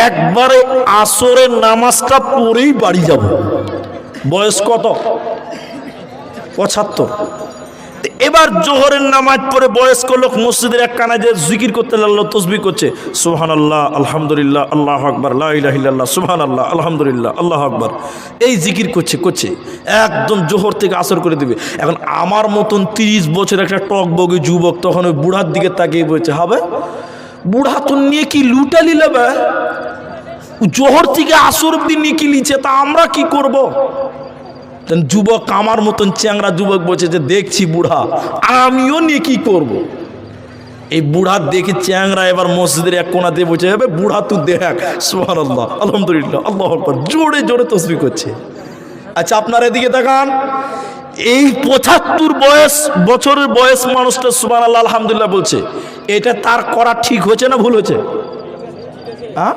একবারে আসরের নামাজটা পড়েই বাড়ি যাব। বয়স কত? 75। এবার জোহরের নামাজ পড়ে বয়স্ক লোক মসজিদের এক কানায় যে জিকির করতে লাগলো, তসবিহ করছে, সুবহানাল্লাহ, আলহামদুলিল্লাহ, আল্লাহু আকবার, লা ইলাহা ইল্লাল্লাহ, সুবহানাল্লাহ, আলহামদুলিল্লাহ, আল্লাহু আকবার, এই জিকির করছে একদম জোহর থেকে আসর করে দিবে। এখন আমার মতন 30 বছর একটা টকবগে যুবক তখন ওই বুড়ার দিকে তাকিয়ে বলছে, হবে বুড়া তো নিয়ে কি লুটালি নেবে, জোহর থেকে আসর অব্দি নিয়ে কি লিছে, তা আমরা কি করব? যুবক আমার মতন চ্যাংরা যুবক বলছে যে দেখছি বুড়া, আমিও নিয়ে কি করবো। এই বুড়া দেখে চ্যাংরা এবার মসজিদের এক কোণা দিয়ে বলছে, হবে বুড়া তুই দেখ, সুবহানাল্লাহ, আলহামদুলিল্লাহ, আল্লাহু আকবার, জোরে জোরে তাসবিহ করছে। আচ্ছা আপনার এদিকে দেখান, এই 75 বছরের বয়স মানুষটা সুবহানাল্লাহ আলহামদুলিল্লাহ বলছে, এটা তার করা ঠিক হয়েছে না ভুল হয়েছে? হ্যাঁ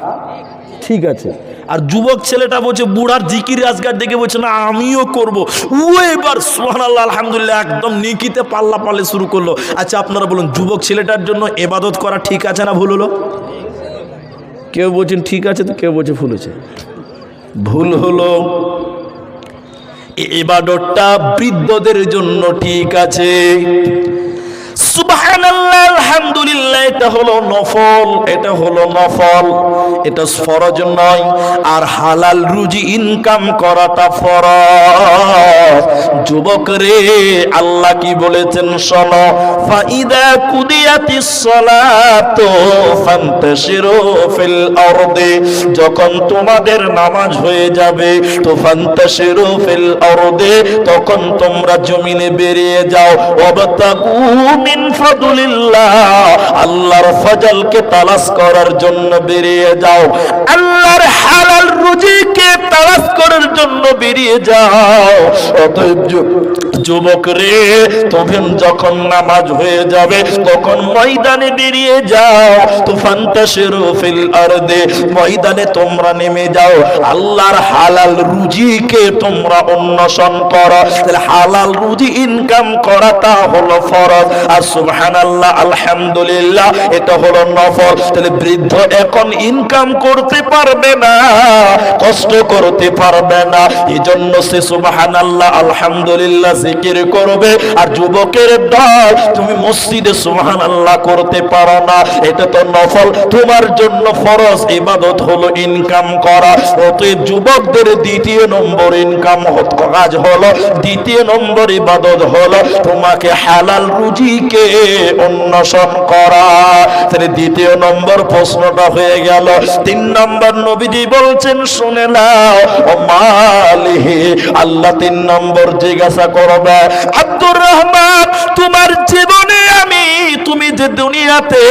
ঠিক আছে। আর যুবক ছেলেটা বলছে, বুড়ার জিকির আজগার দেখে বলছে না আমিও করব, ও এবার সুবহানাল্লাহ আলহামদুলিল্লাহ একদম নিকিতে পাল্লা পাল্লে শুরু করলো। আচ্ছা আপনারা বলুন, যুবক ছেলেটার জন্য ইবাদত করা ঠিক আছে না ভুল হলো? কেউ বলছেন ঠিক আছে, তো কেউ বলছে ভুল হয়েছে। ভুল হলো। এই ইবাদতটা বৃদ্ধদের জন্য ঠিক আছে। সুবহানাল্লাহ, আলহামদুলিল্লাহ, এটা হলো নফল, এটা হলো নফল, এটা ফরজ নয়। আর হালাল রুজি ইনকাম করাটা ফরজ। যুবক রে, আল্লাহ কি বলেছেন শোনো, ফাইদা কুদিয়াতিস সালাতু ফান্তাশিরু ফিল আরদি, যখন তোমাদের নামাজ হয়ে যাবে তো ফান্তাশিরু ফিল আরদি, তখন তোমরা জমিনে বেরিয়ে যাও, ওয়াবতাগু মিন ফাদলিল্লাহ, আল্লাহর ফজলকে তালাশ করার জন্য বেরিয়ে যাও, আল্লাহর হালাল রুজিকে তালাশ করার জন্য বেরিয়ে যাও। অতএব যুবক রে, তখন যখন নামাজ হয়ে যাবে তখন ময়দানে বেরিয়ে যাও। তুফান্তাশিরু ফিল আরদে, ময়দানে তোমরা নেমে যাও, আল্লাহর হালাল রুজিকে তোমরা অন্বেষণ করো। তাহলে হালাল রুজি ইনকাম করাটা হলো ফরজ, আর সুবহানাল্লাহ আলহামদুলিল্লাহ এটা হলো নফল। তাহলে বৃদ্ধ এখন ইনকাম করতে পারবে না, কষ্ট করতে পারবে না, এজন্য সে সুবহানাল্লাহ আলহামদুলিল্লাহ জিকির করবে। আর যুবকের দল, তুমি মসজিদে সুবহানাল্লাহ করতে পারো না, এটা তো নফল, তোমার জন্য ফরজ ইবাদত হলো ইনকাম করা। অতএব যুবকদের দ্বিতীয় নম্বর ইনকাম কাজ হলো, দ্বিতীয় নম্বর ইবাদত হলো তোমাকে হালাল রুজিকে অন্বেষণ করা। তাহলে দ্বিতীয় নম্বর প্রশ্নটা হয়ে গেল। 3 নম্বর নবীজি বলছেন শুনে নাও, ও মালিহি, আল্লাহ 3 নম্বর জিজ্ঞাসা করবে, আব্দুর রহমান তোমার জীবনে তুমি যে দুনিয়াতে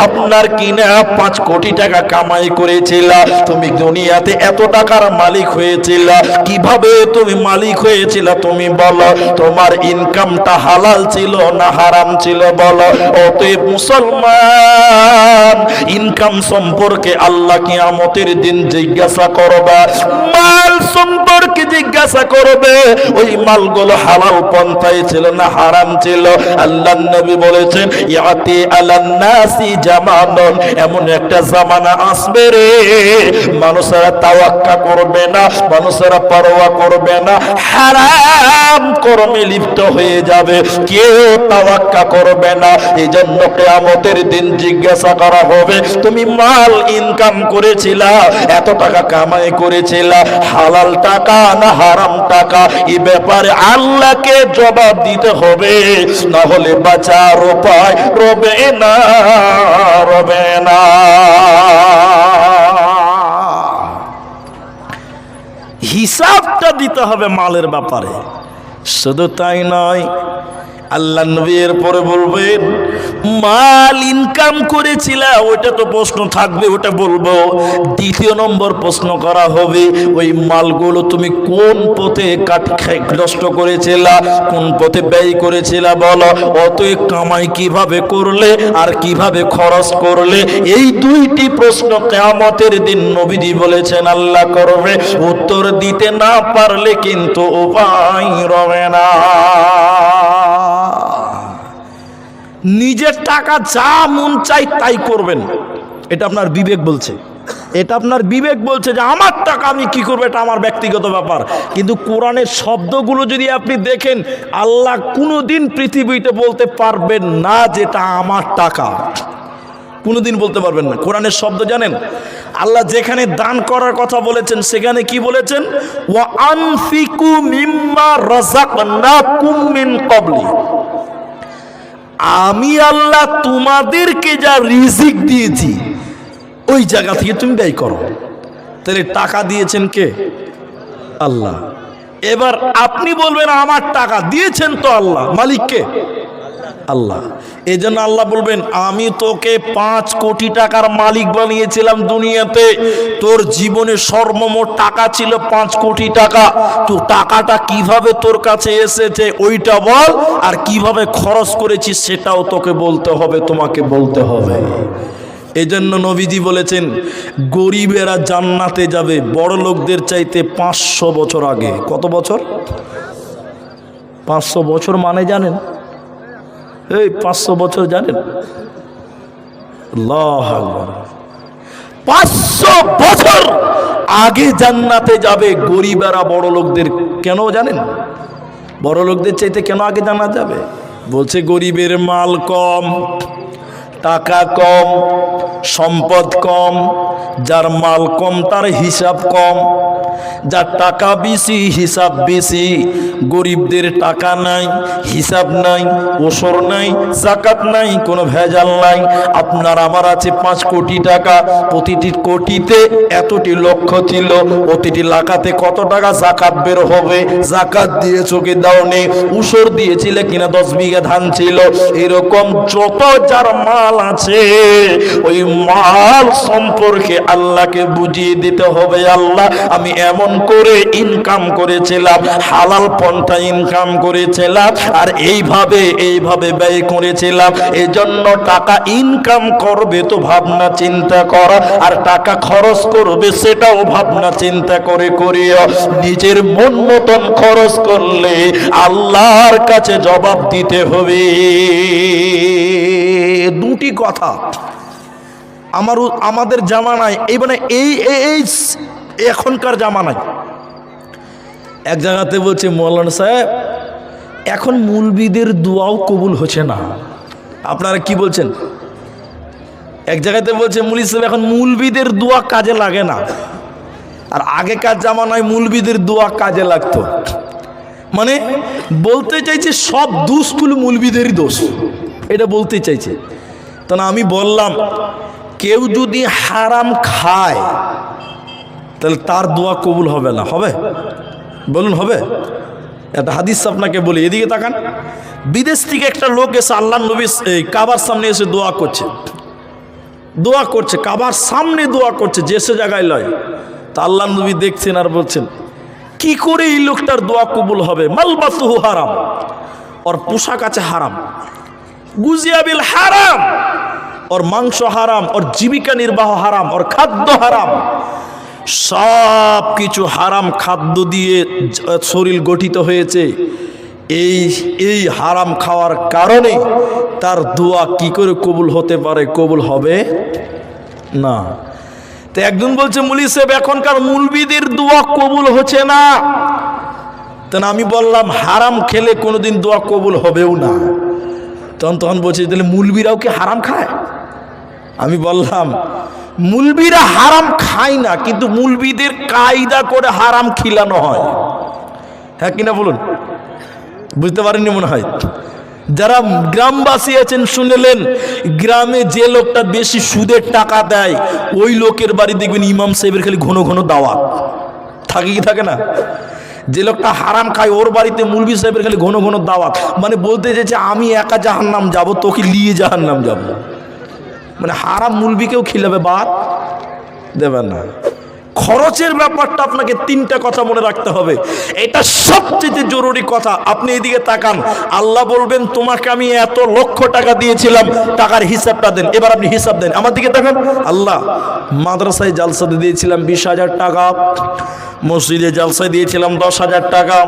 আপনার কিনা 5 কোটি টাকা কামাই করেছিলা, তুমি দুনিয়াতে এত টাকার মালিক হয়েছিলা, কিভাবে তুমি মালিক হয়েছিলা তুমি বলো? তোমার ইনকামটা হালাল ছিল না হারাম ছিল বলো? অতএব মুসলমান, ইনকাম সম্পর্কে আল্লাহ কিয়ামতের দিন জিজ্ঞাসা করবে, মাল সম্পর্কে জিজ্ঞাসা করবে, ওই মালগুলো হালাল পন্থায় ছিল না হারাম ছিল। আল্লাহর নবী বলেছেন, ইয়াতি আলান নাসি জামানুন, এমন একটা জামানা আসবে রে, মানুষেরা তাওয়াক্কা করবে না, মানুষেরা পরোয়া করবে না, হারাম কর্মে লিপ্ত হয়ে যাবে, কেউ তাওয়াক্কা করবে না। এই জন্য কিয়ামতের দিন জিজ্ঞাসা করা হবে, তুমি মাল ইনকাম করেছিলা, এত টাকা কামাই করেছিলা, হালাল টাকা না হারাম টাকা? এই ব্যাপারে আল্লাহকে জবাব দিতে হবে, না হলে বাঁচার উপায় রবে না, রবে না। হিসাবটা দিতে হবে মালের ব্যাপারে। শুধু তাই নয়, আল্লাহ নবী এর পরে বলবেন, মাল ইনকাম করেছিলা, ওইটা তো প্রশ্ন থাকবে, ওটা বলবো। দ্বিতীয় নম্বর প্রশ্ন করা হবে, ওই মালগুলো তুমি কোন পথে নষ্ট করেছিলা, কোন পথে ব্যয় করেছিলা বলো? অতএব কামাই কিভাবে করলে আর কিভাবে খরচ করলে, এই 2টি প্রশ্ন কিয়ামতের দিন নবীজি বলেছেন আল্লাহ করবে। উত্তর দিতে না পারলে কিন্তু উপায় রবে না। নিজের টাকা যা মন চাই তাই করবেন, এটা আপনার বিবেক বলছে, এটা আপনার বিবেক বলছে যে আমার টাকা আমি কি করবো, এটা আমার ব্যক্তিগত ব্যাপার। কিন্তু কোরআনের শব্দগুলো যদি আপনি দেখেন, আল্লাহ কোনোদিন পৃথিবীতে বলতে পারবেন না যেটা আমার টাকা, কোনোদিন বলতে পারবেন না। কোরআনের শব্দ জানেন, আল্লাহ যেখানে দান করার কথা বলেছেন সেখানে কি বলেছেন? ওয়া আনফিকু মিম্মা রাযাকনাকুম মিন ক্বাবলি, আমি আল্লাহ তোমাদেরকে যা রিজিক দিয়েছি ওই জায়গা থেকে তুমি ব্যয় করো। তাহলে টাকা দিয়েছেন কে? আল্লাহ। এবার আপনি বলবেন আমার টাকা দিয়েছেন তো আল্লাহ, মালিক কে? আল্লাহ। এই জন্য আল্লাহ বলবেন, আমি তোকে 5 কোটি টাকার মালিক বানিয়েছিলাম দুনিয়াতে, তোর জীবনে সর্বমোট টাকা ছিল 5 কোটি টাকা, তো টাকাটা কিভাবে তোর কাছে এসেছে ওইটা বল, আর কিভাবে খরচ করেছিস সেটাও তোকে বলতে হবে, তোমাকে বলতে হবে। এই জন্য নবীজি বলেছেন, গরিবেরা জান্নাতে যাবে বড় লোকদের চাইতে 500 বছর আগে। কত বছর? 500 বছর মানে জানেন? এই 500 বছর জানেন? আল্লাহু আকবার, 500 বছর আগে জান্নাতে যাবে গরিবেরা বড় লোকদের। কেন জানেন? বড় লোকদের চাইতে কেন আগে জান্নাত যাবে? বলছে গরিবের মাল কম, টাকা কম, সম্পদ কম, যার মাল কম তার হিসাব কম, যার টাকা বেশি হিসাব বেশি। গরিবদের টাকা নাই, হিসাব নাই, ওসর নাই, যাকাত নাই, কোনো ভেজাল নাই। আপনার আমার আছে 5 কোটি টাকা, প্রতিটি কোটিতে এতটি লক্ষ ছিল, প্রতিটি লাখাতে কত টাকা যাকাত বের হবে, যাকাত দিয়েছো কি দাওনি, ওসর দিয়েছিলে কিনা 10 বিঘা ধান ছিল, এরকম যত যার মাল মাল আছে, ওই মাল সম্পর্কে আল্লাহকে বুঝিয়ে দিতে হবে, আল্লাহ আমি এমন করে ইনকাম করেছিলাম, হালাল পন্থা ইনকাম করেছিলাম, আর এইভাবে ব্যয় করেছিলাম, এজন্য টাকা ইনকাম করবে তো ভাবনা চিন্তা করা, আর টাকা খরচ করবে সেটাও ভাবনা চিন্তা করে করিও। নিজের মন মতন খরচ করলে আল্লাহর কাছে জবাব দিতে হবে। দুটি কথা আমাদের জামানায়, এই মানে এই এখনকার জামানায় এক জায়গাতে বলছে মৌলানা সাহেব এখন মুলবিদের দোয়াও কবুল হচ্ছে না। আপনারা কি বলছেন? এক জায়গাতে বলছে মুলি সাহেব এখন মুলবিদের দোয়া কাজে লাগে না, আর আগেকার জামানায় মুলবিদের দোয়া কাজে লাগতো। মানে বলতে চাইছে সব দোষগুলো মুলবিদেরই দোষ, এটা বলতে চাইছে। তা না, আমি বললাম কেউ যদি হারাম খায় তাহলে তার দোয়া কবুল হবে না? হবে? বলুন হবে? একটা হাদিস আপনাকে বলি, এদিকে তাকান। বিদেশ থেকে একটা লোক এসে আল্লাহ নবী কাবার সামনে এসে দোয়া করছে, কাবার সামনে দোয়া করছে, যে সে জায়গায় লয়। তা আল্লাহ নবী দেখছেন আর বলছেন কি করে এই লোকটার দোয়া কবুল হবে? মালবাসুহু হারাম, ওর পোশাক আছে হারাম, গুজিয়া বিল হারাম, ওর মাংস হারাম, ওর জীবিকা নির্বাহ হারাম, ওর খাদ্য হারাম, সব কিছু হারাম খাদ্য দিয়ে শরীর গঠিত হয়েছে। এই হারাম খাওয়ার কারণে তার দোয়া কি করে কবুল হতে পারে? কবুল হবে না। তো একজন বলছে মুলি সাহেব এখনকার মুলবিদের দোয়া কবুল হচ্ছে না। তা আমি বললাম হারাম খেলে কোনোদিন দোয়া কবুল হবেও না। তখন বলছে তাহলে মুলবিরাও কি হারাম খায়? আমি বললাম মুলবিরা হারাম খায় না, কিন্তু মুলবিদের কায়দা করে হারাম খিলানো হয়। হ্যাঁ কিনা বলুন? বুঝতে পারেননি মনে হয়। যারা গ্রামবাসী আছেন শুনলেন, গ্রামে যে লোকটা বেশি সুদের টাকা দেয় ওই লোকের বাড়ি দেখবেন ইমাম সাহেবের খালি ঘন ঘন দাওয়াত থাকে, কি থাকে না? যে লোকটা হারাম খায় ওর বাড়িতে মুলবি সাহেবের খালি ঘন ঘন দাওয়াত। মানে বলতে চাইছে আমি একা জাহান্নাম যাব, তোকে নিয়ে জাহান্নাম যাব। মানে হারাম মুলবিকেও খিলাবে, বাদ দেবেন না। খরচের ব্যাপারটা আপনাকে তিনটা কথা মনে রাখতে হবে, এটা সবচেয়ে জরুরি কথা। আপনি এদিকে তাকান, আল্লাহ বলবেন তোমাকে আমি এত লক্ষ টাকা দিয়েছিলাম, টাকার হিসাবটা দেন। এবার আপনি হিসাব দেন, আমার দিকে তাকান। আল্লাহ মাদ্রাসায় জালসাতে দিয়েছিলাম 20,000 টাকা, মসজিদে জালসায় দিয়েছিলাম 10,000 টাকা,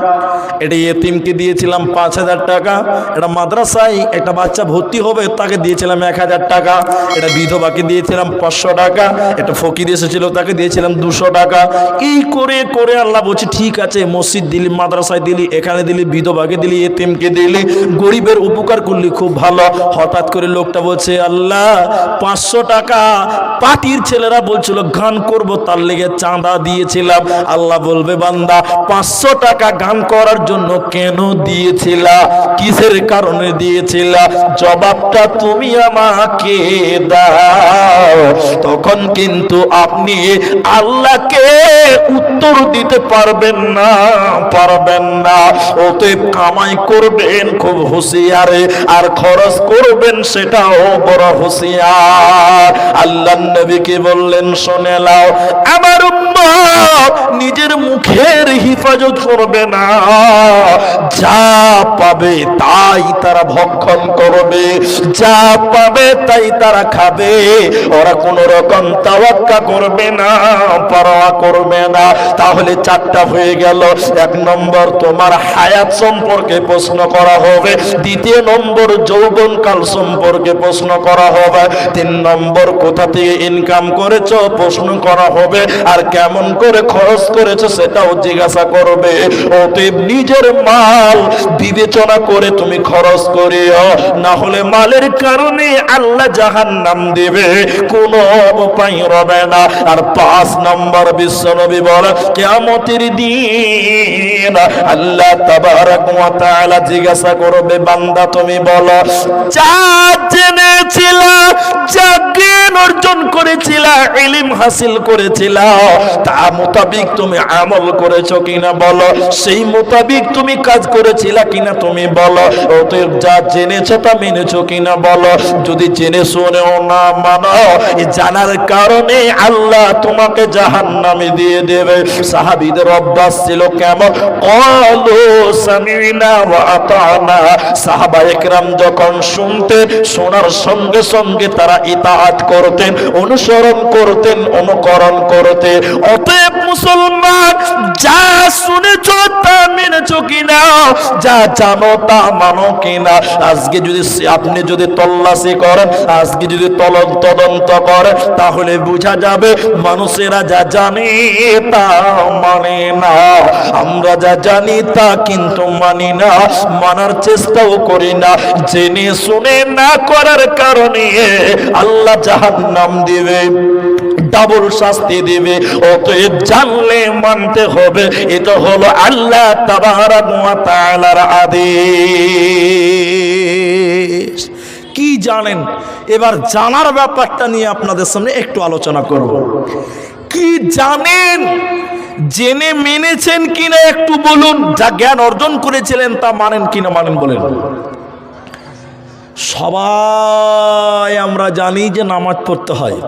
এটা ইয়েতিমকে দিয়েছিলাম 5,000 টাকা, এটা মাদ্রাসায় একটা বাচ্চা ভর্তি হবে তাকে দিয়েছিলাম 1,000 টাকা, এটা বিধবাকে দিয়েছিলাম 500 টাকা, এটা ফকির এসেছিল তাকে দিয়েছিলাম 200 টাকা। এই করে করে আল্লাহ বলছে ঠিক আছে, মসজিদ দিলি, মাদ্রাসায় দিলি, এখানে দিলি, বিধবাকে দিলি, ইয়েতিমকে দিলি, গরিবের উপকার করলি, খুব ভালো। হঠাৎ করে লোকটা বলছে আল্লাহ 500 টাকা পার্টির ছেলেরা বলছিল গান করব তার লেগে চাঁদা দিয়েছিলাম। আল্লাহ বলবে বান্দা 500 টাকা গান করার জন্য কেন দিয়েছিলা, কিসের কারণে দিয়েছিলা, জবাবটা তুমি আমাকে দাও। তখন কিন্তু আপনি আল্লাহকে উত্তর দিতে পারবেন না। অতএব কামাই করবেন খুব হুঁশিয়ারে, আর খরচ করবেন সেটাও বড় হুঁশিয়ার। আল্লাহ নবীকে বললেন শুনে নাও, আমার উম্মত নিজের মুখের হিফাজত করবে না, যা পাবে তাই তারা ভক্ষণ করবে, যা পাবে তাই তারা খাবে, ওরা কোনো রকম তাওয়াক্কা করবে না, পরোয়া করবে না। তাহলে 4টা হয়ে গেল। 1 নম্বর তোমার হায়াত সম্পর্কে প্রশ্ন করা হবে, 2 নম্বর যৌবনকাল সম্পর্কে প্রশ্ন করা হবে, 3 নম্বর কোথা থেকে ইনকাম করেছো প্রশ্ন করা হবে, আর কেমন করে খরচ করেছো সেটাও জিজ্ঞাসা করবে। অতএব নিজের মাল বিবেচনা করে তুমি খরচ করিও, না হলে মালের কারণে আল্লাহ জাহান্নাম দেবে, কোনো উপায় রবে না। আর 5 নম্বর নম্বর বিশ্বনবী বলে কিয়ামতের দিন আল্লাহ তাবারক ওয়া তাআলা জিজ্ঞাসা করবে বান্দা তুমি বলো যা জেনেছিলা যা জ্ঞান অর্জন করেছিলা ইলম হাসিল করেছিলা তা মোতাবিক তুমি আমল করেছো কিনা বলো সেই মোতাবিক তুমি কাজ করেছিলা কিনা তুমি বলো অতএব যা জেনেছো তা মেনেছো কিনা বলো যদি জেনে শুনেও না মানো এই জানার কারণে আল্লাহ তোমাকে জাহান্নামে দিয়ে দেবে সাহাবীদের অভ্যাস ছিল কেমন ক্বালু সামি'না ওয়া আতা'না সাহাবায়ে কেরাম যখন শুনতেন শোনার সঙ্গে সঙ্গে তারা ইতাআত করতেন অনুসরণ করতেন অনুকরণ করতেন অতএব মুসলমান যা শুনেছো তা মেনেছো কিনা যা জানো তা মানো কিনা আজকে যদি আপনি যদি তল্লাশি করেন আজকে যদি তদন্ত করেন তাহলে বোঝা যাবে মানুষেরা যা জানে তা মানে না আমরা যা জানি তা কিন্তু মানি না মানার চেষ্টাও করি না জেনে শুনে না করার কারণে আল্লাহ জাহান্নাম দিবে ডাবল শাস্তি দিবে অতএব জানলে মানতে হবে এটা হলো আল্লাহ তাবারক ওয়া তাআলার আদেশ কি জানেন এবার জানার ব্যাপারটা নিয়ে আপনাদের সামনে একটু আলোচনা করব কি জানেন জেনে মেনেছেন কিনা একটু বলুন যা জ্ঞান অর্জন করেছিলেন তা মানেন কিনা মানেন বলেন সবাই আমরা জানি যে নামাজ পড়তে হয়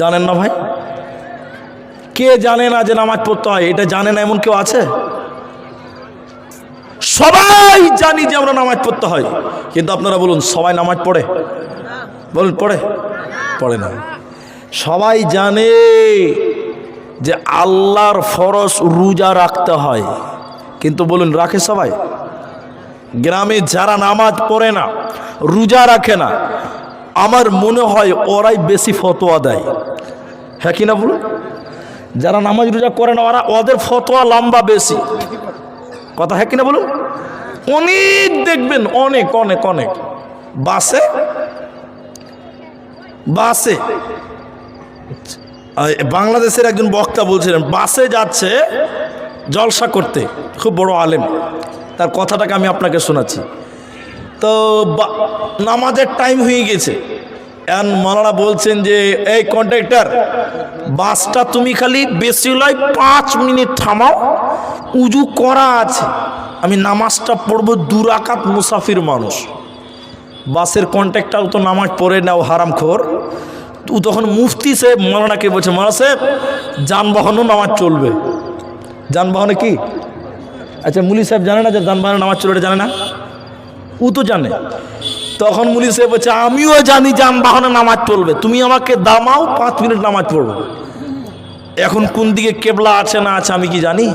জানেন না ভাই কে জানে না যে নামাজ পড়তে হয় এটা জানে না এমন কেউ আছে সবাই জানি যে আমরা নামাজ পড়তে হয় কিন্তু আপনারা বলুন সবাই নামাজ পড়ে বলুন পড়ে না সবাই জানে যে আল্লাহর ফরজ রোজা রাখতে হয় কিন্তু বলুন রাখে সবাই গ্রামে যারা নামাজ পড়ে না রোজা রাখে না আমার মনে হয় ওরাই বেশি ফতোয়া দেয় হ্যাঁ কিনা বলুন যারা নামাজ রোজা করে না ওদের ফতোয়া লম্বা বেশি কথা হ্যাঁ কিনা বলুন অনেক দেখবেন অনেক অনেক অনেক বাসে বাংলাদেশের একজন বক্তা বলছিলেন বাসে যাচ্ছে জলসা করতে খুব বড় আলেম তার কথাটাকে আমি আপনাকে শোনাচ্ছি তো নামাজের টাইম হয়ে গেছে এখন মাওলানা বলছেন যে এই কন্ট্রাক্টর বাসটা তুমি খালি বেশি নয় 5 মিনিট থামাও উজু করা আছে আমি নামাজটা পড়বো 2 রাকাত মুসাফির মানুষ বাসের কন্ট্রাক্টর তো নামাজ পড়ে নাও হারামখোর ও তখন মুফতি সাহেব মাওলানাকে বলছে মাওলানা সাহেব যানবাহনও নামাজ চলবে যানবাহনে কি আচ্ছা মুলি সাহেব জানে না যে যানবাহনে নামাজ চলবে জানে না ও তো জানে তখন মুলি সাহেব বলছে আমিও জানি যানবাহনে নামাজ চলবে তুমি আমাকে দামাও 5 মিনিট নামাজ পড়বো এখন কোন দিকে কেবলা আছে না আছে আমি কি জানি